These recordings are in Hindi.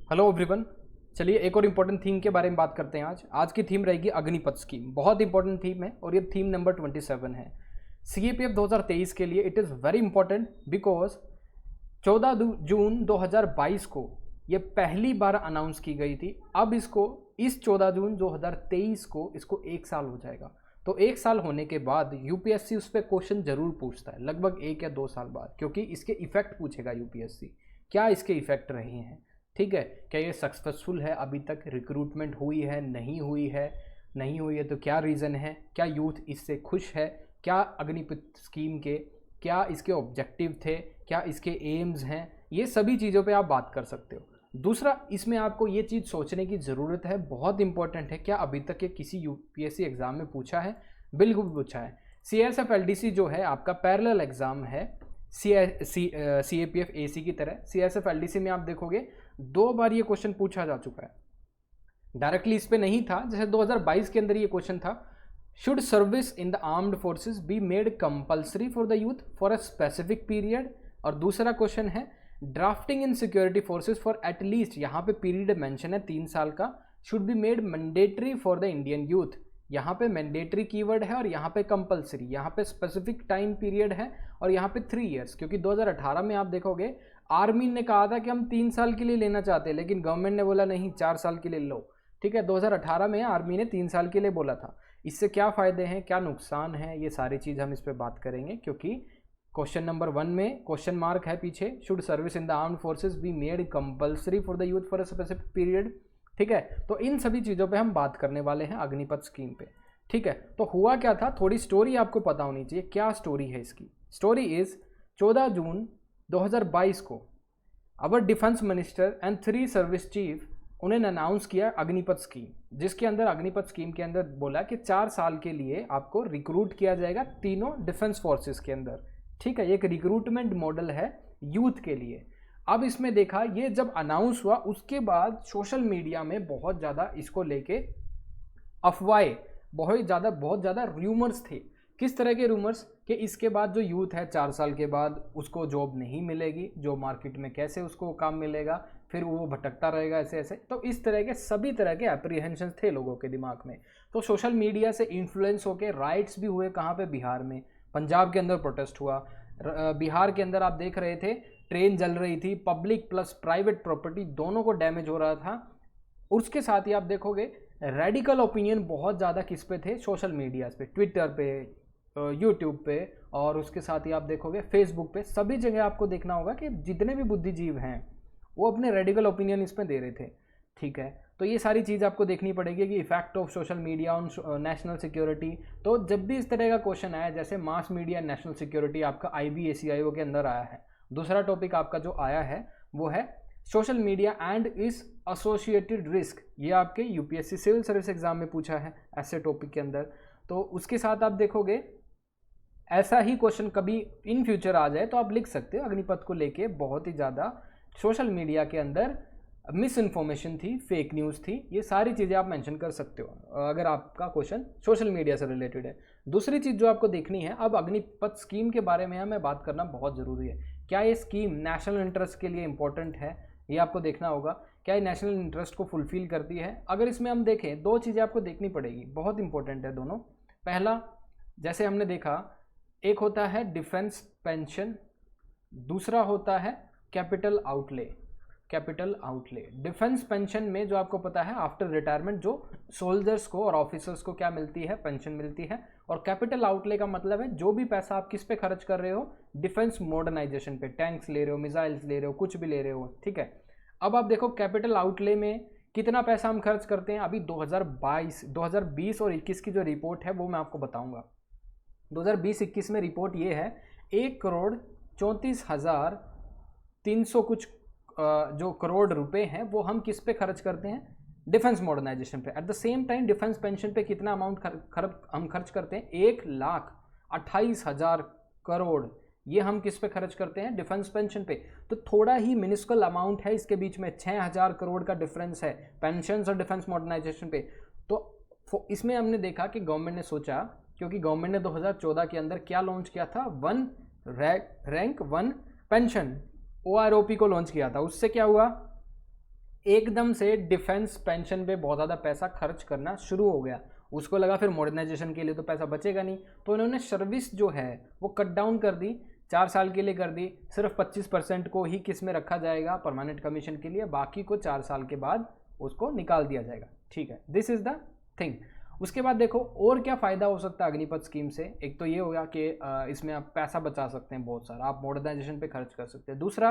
Hello everyone. चलिए एक और इम्पोर्टेंट थीम के बारे में बात करते हैं। आज की थीम रहेगी अग्निपथ स्कीम। बहुत इंपॉर्टेंट थीम है और ये थीम नंबर 27 है सीएपीएफ 2023 के लिए। It is very important because 14 जून 2022 को ये पहली बार अनाउंस की गई थी। अब इसको इस 14 जून 2023 को इसको 1 साल हो जाएगा। तो 1 साल होने के बाद यूपीएससी उस पर क्वेश्चन जरूर पूछता है, लगभग 1 या 2 साल बाद, क्योंकि इसके इफेक्ट पूछेगा यूपीएससी। क्या इसके इफेक्ट रहे हैं, ठीक है, क्या ये सक्सेसफुल है, अभी तक रिक्रूटमेंट हुई है, नहीं हुई है, नहीं हुई है तो क्या रीज़न है, क्या यूथ इससे खुश है, क्या अग्निपथ स्कीम के क्या इसके ऑब्जेक्टिव थे, क्या इसके एम्स हैं, ये सभी चीज़ों पे आप बात कर सकते हो। दूसरा, इसमें आपको ये चीज़ सोचने की ज़रूरत है, बहुत इंपॉर्टेंट है, क्या अभी तक ये किसी यूपीएससी एग्ज़ाम में पूछा है? बिल्कुल पूछा है। CSF-LDC जो है आपका पैरेलल एग्ज़ाम है CAPF AC की तरह। CSF-LDC में आप देखोगे 2 बार ये क्वेश्चन पूछा जा चुका है। डायरेक्टली इस पे नहीं था, जैसे 2022 के अंदर ये क्वेश्चन था, should service in the armed forces be made compulsory for the youth for a specific period. और दूसरा क्वेश्चन है drafting in security forces for at least, यहाँ पे पीरियड मेंशन है 3 साल का, should be made mandatory for the Indian youth. यहाँ पे मैंडेटरी कीवर्ड है और यहाँ पे कंपल्सरी, यहाँ पे स्पेसिफिक टाइम पीरियड है और यहाँ पे 3 ईयर्स, क्योंकि 2018 में आप देखोगे आर्मी ने कहा था कि हम 3 साल के लिए लेना चाहते हैं, लेकिन गवर्नमेंट ने बोला नहीं 4 साल के लिए लो। ठीक है, 2018 में आर्मी ने 3 साल के लिए बोला था। इससे क्या फ़ायदे हैं, क्या नुकसान है, ये सारी चीज़ हम इस पर बात करेंगे, क्योंकि क्वेश्चन नंबर 1 में क्वेश्चन मार्क है पीछे, should service in the armed forces be made compulsory for the youth for a specific period. ठीक है, तो इन सभी चीज़ों पे हम बात करने वाले हैं अग्निपथ स्कीम पे। ठीक है, तो हुआ क्या था, थोड़ी स्टोरी आपको पता होनी चाहिए। क्या स्टोरी है इसकी? स्टोरी इज़ 14 जून 2022 को our defence minister and 3 service chief उन्होंने अनाउंस किया अग्निपथ स्कीम, जिसके अंदर अग्निपथ स्कीम के अंदर बोला कि 4 साल के लिए आपको रिक्रूट किया जाएगा तीनों डिफेंस फोर्सेस के अंदर। ठीक है, एक रिक्रूटमेंट मॉडल है यूथ के लिए। अब इसमें देखा, ये जब अनाउंस हुआ उसके बाद सोशल मीडिया में बहुत ज़्यादा इसको लेके अफवाहें, बहुत ज़्यादा रूमर्स थे। किस तरह के रूमर्स कि इसके बाद जो यूथ है 4 साल के बाद उसको जॉब नहीं मिलेगी, जॉब मार्केट में कैसे उसको काम मिलेगा, फिर वो भटकता रहेगा ऐसे ऐसे। तो इस तरह के सभी तरह के एप्रीहेंशन थे लोगों के दिमाग में। तो सोशल मीडिया से इन्फ्लुएंस होकर राइट्स भी हुए। कहाँ पे? बिहार में, पंजाब के अंदर प्रोटेस्ट हुआ। बिहार के अंदर आप देख रहे थे ट्रेन जल रही थी, पब्लिक प्लस प्राइवेट प्रॉपर्टी दोनों को डैमेज हो रहा था। उसके साथ ही आप देखोगे रेडिकल ओपिनियन बहुत ज़्यादा किस पे थे? सोशल मीडिया पे, ट्विटर पे, यूट्यूब पे, और उसके साथ ही आप देखोगे फेसबुक पे। सभी जगह आपको देखना होगा कि जितने भी बुद्धिजीव हैं वो अपने रेडिकल ओपिनियन इसमें दे रहे थे। ठीक है, तो ये सारी चीज़ आपको देखनी पड़ेगी कि effect of social media on national security. तो जब भी इस तरह का क्वेश्चन आया, जैसे मास मीडिया नेशनल सिक्योरिटी आपका IBACIO के अंदर आया है। दूसरा टॉपिक आपका जो आया है वो है सोशल मीडिया एंड इस एसोसिएटेड रिस्क, ये आपके यूपीएससी सिविल सर्विस एग्जाम में पूछा है ऐसे टॉपिक के अंदर। तो उसके साथ आप देखोगे ऐसा ही क्वेश्चन कभी इन फ्यूचर आ जाए तो आप लिख सकते हो अग्निपथ को लेके। बहुत ही ज़्यादा सोशल मीडिया के अंदर मिस इन्फॉर्मेशन थी, फेक न्यूज़ थी, ये सारी चीज़ें आप मेंशन कर सकते हो अगर आपका क्वेश्चन सोशल मीडिया से रिलेटेड है। दूसरी चीज़ जो आपको देखनी है, अब अग्निपथ स्कीम के बारे में हमें बात करना बहुत ज़रूरी है। क्या ये स्कीम नेशनल इंटरेस्ट के लिए इंपॉर्टेंट है, ये आपको देखना होगा। क्या ये नेशनल इंटरेस्ट को फुलफिल करती है? अगर इसमें हम देखें, 2 चीज़ें आपको देखनी पड़ेगी, बहुत इंपॉर्टेंट है दोनों। पहला, जैसे हमने देखा, एक होता है डिफेंस पेंशन, दूसरा होता है capital outlay. Capital outlay, defence pension में जो आपको पता है आफ्टर रिटायरमेंट जो सोल्जर्स को और ऑफिसर्स को क्या मिलती है? पेंशन मिलती है। और कैपिटल आउटले का मतलब है जो भी पैसा आप किस पे खर्च कर रहे हो? डिफेंस मॉडर्नाइजेशन पे, टैंक्स ले रहे हो, मिसाइल्स ले रहे हो, कुछ भी ले रहे हो। ठीक है, अब आप देखो कैपिटल आउटले में कितना पैसा हम खर्च करते हैं। अभी 2020 और 21 की जो रिपोर्ट है वो मैं आपको बताऊंगा। 2020-21 में रिपोर्ट ये है 1,34,300 कुछ जो करोड़ रुपए हैं वो हम किस पे खर्च करते हैं? डिफेंस मॉडर्नाइजेशन पे। At the same time defence pension पे कितना अमाउंट हम खर्च करते हैं? 1,28,000 करोड़, ये हम किस पे खर्च करते हैं? डिफेंस पेंशन पे। तो थोड़ा ही मिनिस्कल अमाउंट है इसके बीच में, 6,000 करोड़ का डिफरेंस है पेंशन और डिफेंस मॉडर्नाइजेशन पे। तो इसमें हमने देखा कि गवर्नमेंट ने सोचा, क्योंकि गवर्नमेंट ने 2014 के अंदर क्या लॉन्च किया था? 1 रैंक 1 पेंशन, OROP को लॉन्च किया था। उससे क्या हुआ? एकदम से डिफेंस पेंशन पे बहुत ज़्यादा पैसा खर्च करना शुरू हो गया। उसको लगा फिर मॉडर्नाइजेशन के लिए तो पैसा बचेगा नहीं, तो इन्होंने सर्विस जो है वो कट डाउन कर दी, 4 साल के लिए कर दी। सिर्फ 25% को ही किस में रखा जाएगा, परमानेंट कमीशन के लिए, बाकी को 4 साल के बाद उसको निकाल दिया जाएगा। ठीक है, दिस इज़ द थिंग। उसके बाद देखो और क्या फ़ायदा हो सकता है अग्निपथ स्कीम से। एक तो ये हो गया कि इसमें आप पैसा बचा सकते हैं बहुत सारा, आप मॉडर्नाइजेशन पे खर्च कर सकते हैं। दूसरा,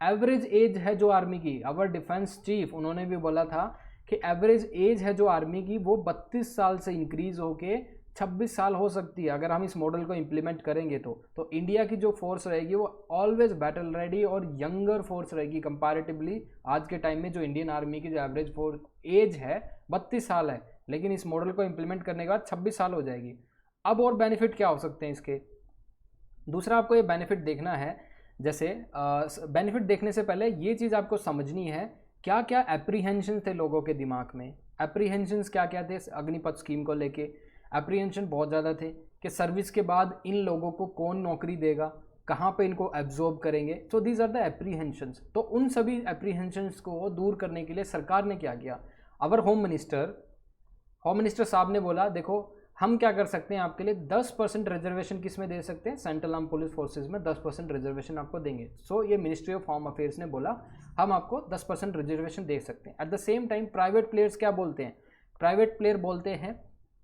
एवरेज एज है जो आर्मी की, अवर डिफेंस चीफ उन्होंने भी बोला था कि एवरेज एज है जो आर्मी की वो 32 साल से इंक्रीज होके 26 साल हो सकती है अगर हम इस मॉडल को इम्प्लीमेंट करेंगे तो इंडिया की जो फोर्स रहेगी वो ऑलवेज बैटल रेडी और यंगर फोर्स रहेगी कंपैरेटिवली आज के टाइम में। जो इंडियन आर्मी की जो एवरेज फोर्स एज है 32 साल है, लेकिन इस मॉडल को इम्प्लीमेंट करने के बाद 26 साल हो जाएगी। अब और बेनिफिट क्या हो सकते हैं इसके? दूसरा आपको ये बेनिफिट देखना है, जैसे बेनिफिट देखने से पहले ये चीज़ आपको समझनी है क्या क्या एप्रीहेंशन थे लोगों के दिमाग में। एप्रीहेंशंस क्या क्या थे अग्निपथ स्कीम को लेके? एप्रीहेंशन बहुत ज़्यादा थे कि सर्विस के बाद इन लोगों को कौन नौकरी देगा, कहाँ पे इनको एब्जॉर्ब करेंगे। So these are the apprehensions. तो उन सभी एप्रीहेंशंस को दूर करने के लिए सरकार ने क्या किया, अवर होम मिनिस्टर साहब ने बोला देखो हम क्या कर सकते हैं आपके लिए 10% रिजर्वेशन किस में दे सकते हैं, सेंट्रल आर्म पुलिस फोर्सेज में 10% रिजर्वेशन आपको देंगे। सो ये मिनिस्ट्री ऑफ होम अफेयर्स ने बोला हम आपको 10% रिजर्वेशन दे सकते हैं। At the same time private players क्या बोलते हैं, प्राइवेट प्लेयर बोलते हैं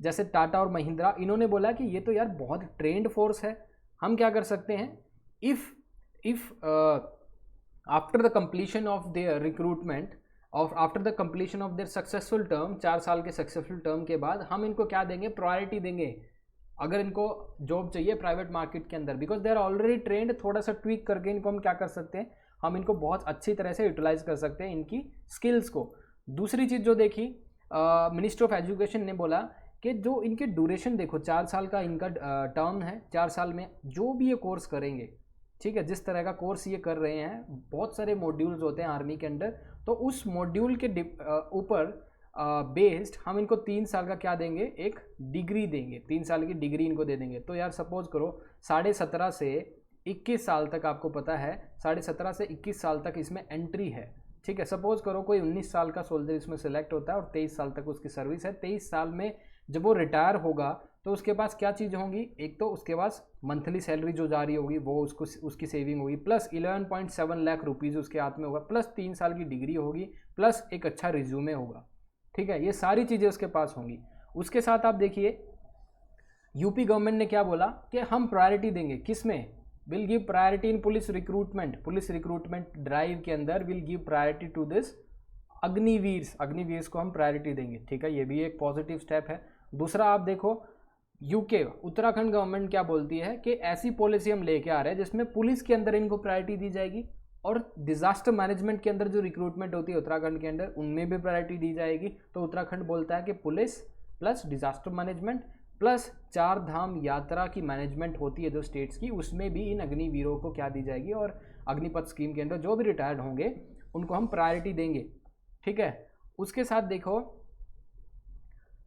जैसे टाटा और महिंद्रा, इन्होंने बोला कि ये तो यार बहुत ट्रेंड फोर्स है, हम क्या कर सकते हैं if after the completion of their recruitment after the completion of their successful term, 4 साल के सक्सेसफुल टर्म के बाद हम इनको क्या देंगे, प्रायोरिटी देंगे अगर इनको जॉब चाहिए प्राइवेट मार्केट के अंदर, because they are already trained. थोड़ा सा ट्वीक करके इनको हम क्या कर सकते हैं, हम इनको बहुत अच्छी तरह से यूटिलाइज कर सकते हैं इनकी स्किल्स को। दूसरी चीज़ जो देखी मिनिस्टर ऑफ एजुकेशन ने बोला कि जो इनके ड्यूरेशन देखो 4 साल का इनका टर्म है, 4 साल में जो भी ये कोर्स करेंगे, ठीक है, जिस तरह का कोर्स ये कर रहे हैं, बहुत सारे मॉड्यूल्स होते हैं आर्मी के अंडर, तो उस मॉड्यूल के ऊपर बेस्ड हम इनको 3 साल का क्या देंगे, एक डिग्री देंगे, 3 साल की डिग्री इनको दे देंगे। तो यार सपोज करो 17.5 से 21 साल तक, आपको पता है 17.5 से 21 साल तक इसमें एंट्री है। ठीक है, सपोज करो कोई 19 साल का सोल्जर इसमें सिलेक्ट होता है और 23 साल तक उसकी सर्विस है। 23 साल में जब वो रिटायर होगा तो उसके पास क्या चीज़ होंगी, एक तो उसके पास मंथली सैलरी जो जा रही होगी वो उसकी सेविंग होगी, प्लस 11.7 लाख रुपीज़ उसके हाथ में होगा, प्लस 3 साल की डिग्री होगी, प्लस एक अच्छा रिज्यूमे होगा। ठीक है, ये सारी चीज़ें उसके पास होंगी। उसके साथ आप देखिए यूपी गवर्नमेंट ने क्या बोला कि हम प्रायोरिटी देंगे, किस में, will give priority in police recruitment drive के अंदर will give priority to this Agniveers को हम प्रायोरिटी देंगे। ठीक है, ये भी एक पॉजिटिव स्टेप है। दूसरा आप देखो यूके उत्तराखंड गवर्नमेंट क्या बोलती है कि ऐसी पॉलिसी हम लेके आ रहे हैं जिसमें पुलिस के अंदर इनको प्रायोरिटी दी जाएगी और डिजास्टर मैनेजमेंट के अंदर जो रिक्रूटमेंट होती है उत्तराखंड के अंदर उनमें भी प्रायोरिटी दी जाएगी। तो उत्तराखंड बोलता है कि police plus disaster management plus 4 धाम यात्रा की मैनेजमेंट होती है जो स्टेट्स की, उसमें भी इन अग्निवीरों को क्या दी जाएगी, और अग्निपथ स्कीम के अंदर जो भी रिटायर्ड होंगे उनको हम प्रायोरिटी देंगे। ठीक है, उसके साथ देखो,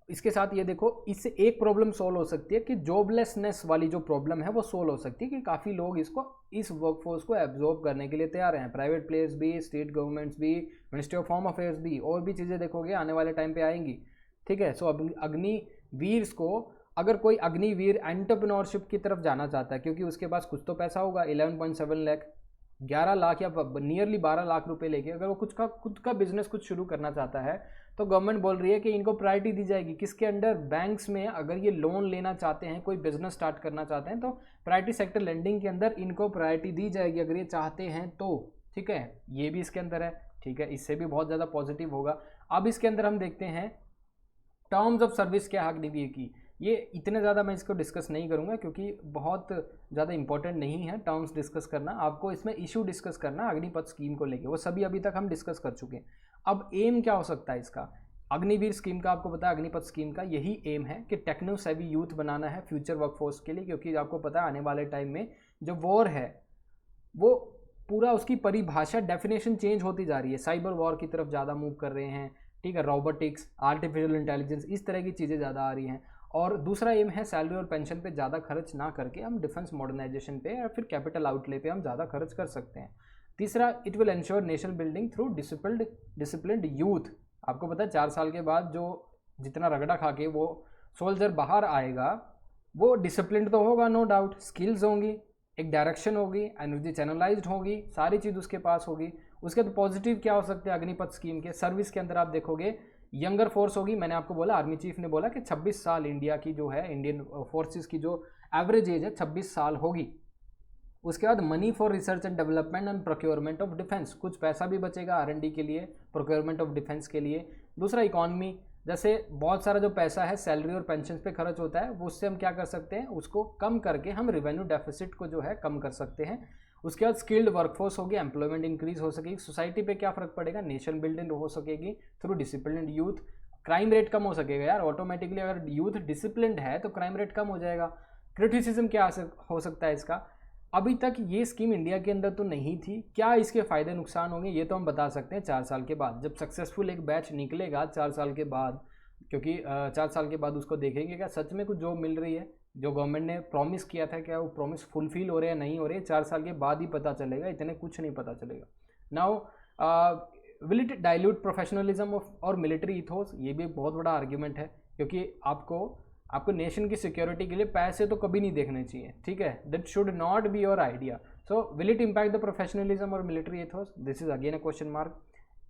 इसके साथ ये देखो, इससे एक प्रॉब्लम सोल्व हो सकती है कि जॉबलेसनेस वाली जो प्रॉब्लम है वो सोल्व हो सकती है कि काफ़ी लोग इस वर्कफोर्स को एब्जॉर्ब करने के लिए तैयार हैं, प्राइवेट प्लेयर्स भी, स्टेट गवर्नमेंट्स भी, मिनिस्ट्री ऑफ होम अफेयर्स भी, और भी चीज़ें देखोगे आने वाले टाइम पे आएंगी। ठीक है, सो अग्निवीर्स को, अगर कोई अग्निवीर एंटरप्रेन्योरशिप की तरफ जाना चाहता है क्योंकि उसके पास कुछ तो पैसा होगा, 11.7 लाख, 11 लाख या नियरली 12 लाख रुपए लेके अगर वो खुद का बिजनेस कुछ शुरू करना चाहता है तो गवर्नमेंट बोल रही है कि इनको प्रायोरिटी दी जाएगी। किसके अंडर, बैंक्स में। अगर ये लोन लेना चाहते हैं, कोई बिजनेस स्टार्ट करना चाहते हैं तो प्रायोरिटी सेक्टर लेंडिंग के अंदर इनको प्रायोरिटी दी जाएगी अगर ये चाहते हैं तो। ठीक है, ये भी इसके अंदर है। ठीक है, इससे भी बहुत ज़्यादा पॉजिटिव होगा। अब इसके अंदर हम देखते हैं टर्म्स ऑफ सर्विस क्या है अग्निवीर की। ये इतने ज़्यादा मैं इसको डिस्कस नहीं करूँगा क्योंकि बहुत ज़्यादा इंपॉर्टेंट नहीं है टर्म्स डिस्कस करना, आपको इसमें इशू डिस्कस करना अग्निपथ स्कीम को लेके, वो सभी अभी तक हम डिस्कस कर चुके हैं। अब एम क्या हो सकता है इसका, अग्निवीर स्कीम का आपको पता है, अग्निपथ स्कीम का यही एम है कि टेक्नो सेवी यूथ बनाना है फ्यूचर वर्कफोर्स के लिए, क्योंकि आपको पता है आने वाले टाइम में जो वॉर है वो पूरा उसकी परिभाषा डेफिनेशन चेंज होती जा रही है, साइबर वॉर की तरफ ज़्यादा मूव कर रहे हैं। ठीक है, रोबोटिक्स, आर्टिफिशियल इंटेलिजेंस, इस तरह की चीज़ें ज़्यादा आ रही हैं। और दूसरा एम है सैलरी और पेंशन पे ज़्यादा खर्च ना करके हम डिफेंस मॉडर्नाइजेशन पे या फिर कैपिटल आउटले पे हम ज़्यादा खर्च कर सकते हैं। तीसरा, it will ensure nation building through disciplined youth. आपको पता है 4 साल के बाद जो जितना रगड़ा खा के वो सोल्जर बाहर आएगा वो डिसिप्लिन तो होगा, नो डाउट, स्किल्स होंगी, एक डायरेक्शन होगी, एनर्जी चैनलाइज्ड होगी, सारी चीज़ उसके पास होगी। उसके तो पॉजिटिव क्या हो सकते हैं अग्निपथ स्कीम के? सर्विस के अंदर आप देखोगे यंगर फोर्स होगी। मैंने आपको बोला, आर्मी चीफ ने बोला कि 26 साल इंडिया की जो है, इंडियन फोर्सेस की जो एवरेज एज है 26 साल होगी। उसके बाद money for research and development and procurement of defence, कुछ पैसा भी बचेगा R&D के लिए, प्रोक्योरमेंट ऑफ डिफेंस के लिए। दूसरा, इकॉनमी, जैसे बहुत सारा जो पैसा है सैलरी और पेंशन पे खर्च होता है, वो उससे हम क्या कर सकते हैं, उसको कम करके हम रेवेन्यू डेफिसिट को जो है कम कर सकते हैं। उसके बाद स्किल्ड वर्कफोर्स होगी, एम्प्लॉयमेंट इंक्रीज हो सकेगी, सोसाइटी पे क्या फर्क पड़ेगा, नेशन बिल्डिंग हो सकेगी through disciplined youth, crime rate कम हो सकेगा यार ऑटोमेटिकली। अगर यूथ डिसिप्लिन्ड है तो क्राइम रेट कम हो जाएगा। क्रिटिसिज्म क्या हो सकता है इसका? अभी तक ये स्कीम इंडिया के अंदर तो नहीं थी, क्या इसके फ़ायदे नुकसान होंगे ये तो हम बता सकते हैं 4 साल के बाद, जब सक्सेसफुल एक बैच निकलेगा 4 साल के बाद, क्योंकि 4 साल के बाद उसको देखेंगे क्या सच में कुछ जॉब मिल रही है, जो गवर्नमेंट ने प्रॉमिस किया था क्या वो प्रॉमिस फुलफिल हो रहे हैं नहीं हो रहे, 4 साल के बाद ही पता चलेगा, इतने कुछ नहीं पता चलेगा। Now will it dilute professionalism of और मिलिट्री इथोस? ये भी एक बहुत बड़ा आर्ग्यूमेंट है, क्योंकि आपको नेशन की सिक्योरिटी के लिए पैसे तो कभी नहीं देखने चाहिए, ठीक है, that should not be your idea. So will it impact the professionalism और military ethos? This is again a question mark.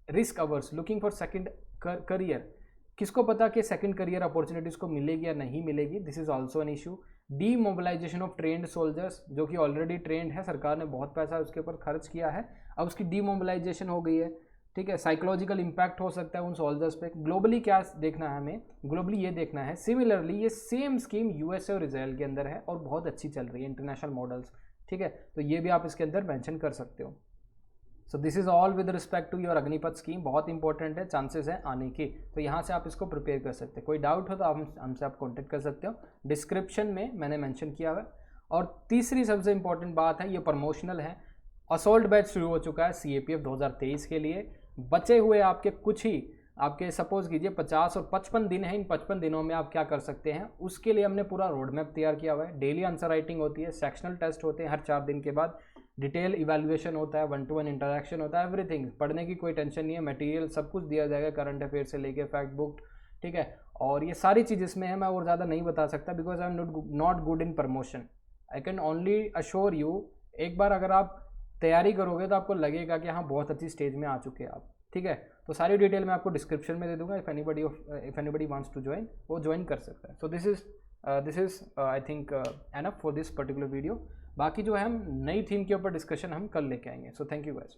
Risk hours, looking for second career, किसको पता कि सेकंड करियर अपॉर्चुनिटीज को मिलेगी या नहीं मिलेगी, this is also an issue. डीमोबिलाइजेशन of trend soldiers, जो कि ऑलरेडी ट्रेंड है, सरकार ने बहुत पैसा उसके ऊपर खर्च किया है, अब उसकी डीमोबिलाइजेशन हो गई है, ठीक है। साइकोलॉजिकल इम्पैक्ट हो सकता है उन सोल्जर्स पे। ग्लोबली क्या देखना है हमें, ग्लोबली ये देखना है, सिमिलरली ये सेम स्कीम यूएसए और इजराइल के अंदर है और बहुत अच्छी चल रही है, इंटरनेशनल मॉडल्स, ठीक है, तो ये भी आप इसके अंदर मेंशन कर सकते हो। So this is all with respect to your Agnipath scheme, बहुत इंपॉर्टेंट है, चांसेस है आने के, तो यहाँ से आप इसको प्रिपेयर कर सकते हैं। कोई डाउट हो तो आप हमसे आप कॉन्टेक्ट कर सकते हो, डिस्क्रिप्शन में मैंने मेंशन किया हुआ है। और तीसरी सबसे इंपॉर्टेंट बात है, ये प्रमोशनल है, असॉल्ट बैच शुरू हो चुका है CAPF 2023 के लिए। बचे हुए आपके कुछ ही आपके सपोज कीजिए 50 और 55 दिन है, इन 55 दिनों में आप क्या कर सकते हैं, उसके लिए हमने पूरा रोड मैप तैयार किया हुआ है। डेली आंसर राइटिंग होती है, सेक्शनल टेस्ट होते हैं हर 4 दिन के बाद, डिटेल इवैल्यूएशन होता है, 1-to-1 इंटरेक्शन होता है, एवरीथिंग, पढ़ने की कोई टेंशन नहीं है, मटेरियल सब कुछ दिया जाएगा, करंट अफेयर से लेके फैक्ट बुक, ठीक है। और ये सारी चीज़ इसमें है, मैं और ज़्यादा नहीं बता सकता because I am not good in promotion. I can only assure you, एक बार अगर आप तैयारी करोगे तो आपको लगेगा कि हाँ बहुत अच्छी स्टेज में आ चुके हैं आप, ठीक है। तो सारी डिटेल मैं आपको डिस्क्रिप्शन में दे दूंगा, if anybody wants to join वो ज्वाइन कर सकता है। So this is I think enough for this particular video. बाकी जो है हम नई थीम के ऊपर डिस्कशन हम कल लेके आएंगे। So thank you guys.